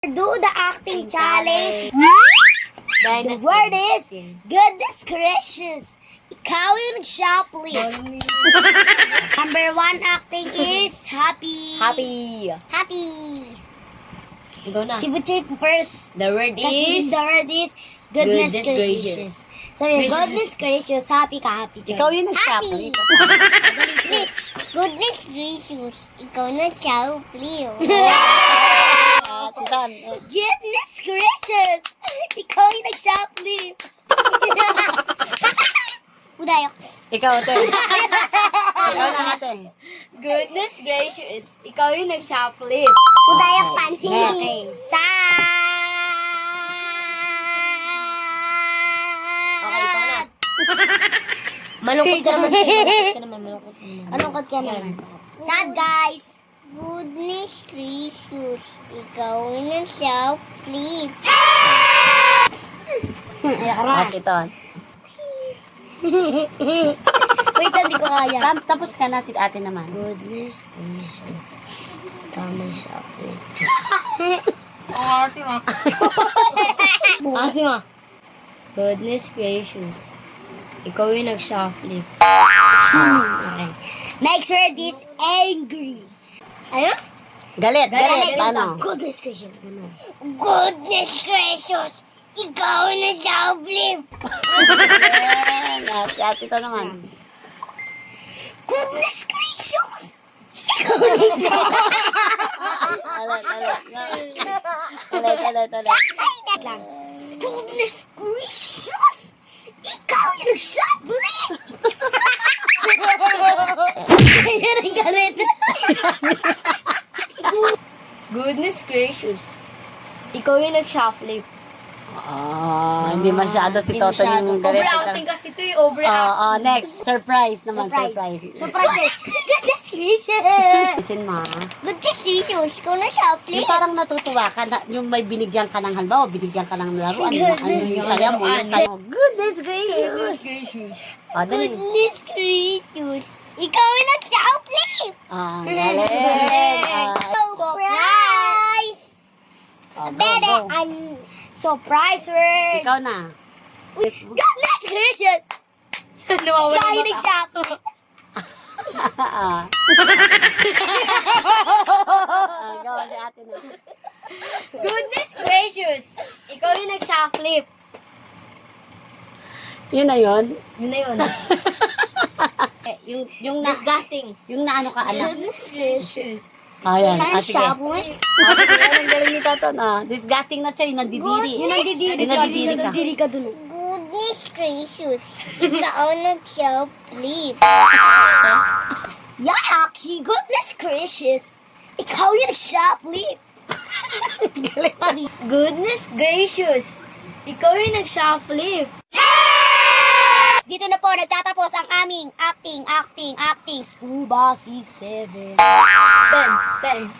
Do the acting challenge. Dahil The word is goodness gracious. Ikaw yung nag-shoplift. Number 1 acting is happy. Happy. Happy. Ikaw na. Si Butchie first. The word Kasi is... the word is goodness Goodness gracious. gracious. So yung Gracious goodness gracious, happy ka, happy. Ikaw yung Happy. nag-shoplift. Goodness gracious. Ikaw nag-shoplift. Titan. Goodness gracious! Ikaw yung nag-shoplift. Udayoks. Ikaw, ate. Ikaw na, ate. Goodness gracious. Ikaw yung nag-shoplift. Udayak tani. Okay. Okay, ikaw na. Malungkot ka naman siya. Malungkot ka naman. Malungkot ka naman. Malungkot ka naman. Sad, guys. Goodness gracious. Ikaw yung nag-shoplift. As ito. Wait, hindi ko kaya. Tapos ka na si ate naman. Goodness gracious. Ikaw nag-shoplift. Asima. Goodness gracious. Ikaw yung nag-shoplift. Okay. Next word is angry. Ano? Galit. Galit. Paano? Goodness gracious. Goodness gracious. Ikaw na shoplift. Si ate ito naman. Goodness gracious. Ikaw na shoplift. Alat. Wait lang. Goodness gracious. Ikaw yung nag-shoplift. Yan ang galit. Goodness gracious. Ikaw yung nag-shoplift. Hindi masyado si Hindi Toto masyado. yung galit. Overacting kasi ito eh. Overacting. Next. Surprise naman. Surprise. Surprise. Goodness gracious. Isin mo. Goodness gracious. Ikaw na Yung shoplift. parang natutuwa ka, yung may binigyan ka ng halimbawa, binigyan ka ng laruan, ano yung saya mo, yung saya mo. Goodness gracious! gracious. Dali. Goodness gracious. Ikaw yung nag-shoplift. Galing. Surprise. Bebe, Go. surprise word. Ikaw na. Goodness gracious. Nawawala Ikaw yung ba ka? nag-shoplift. Go, si ate na. Goodness gracious. Ikaw yung nag-shoplift. Yun na yun. Yun na yun. Yung Disgusting. yung na ano ka, anak. Goodness gracious. Ayan. Ikaw yung Sige. shoplift. Sige, ang galing ni Tato na. Disgusting na siya, yung nandidiri. Yung nandidiri Yung nandidiri ka. Nandidiri ka dun. Goodness gracious. Ikaw nag-shoplift. Yaki, goodness gracious. Ikaw yung nag-shoplift. Goodness gracious. Ikaw yung nag-shoplift. Dito na po nagtatapos ang aming acting. Scuba 6-7. Ten.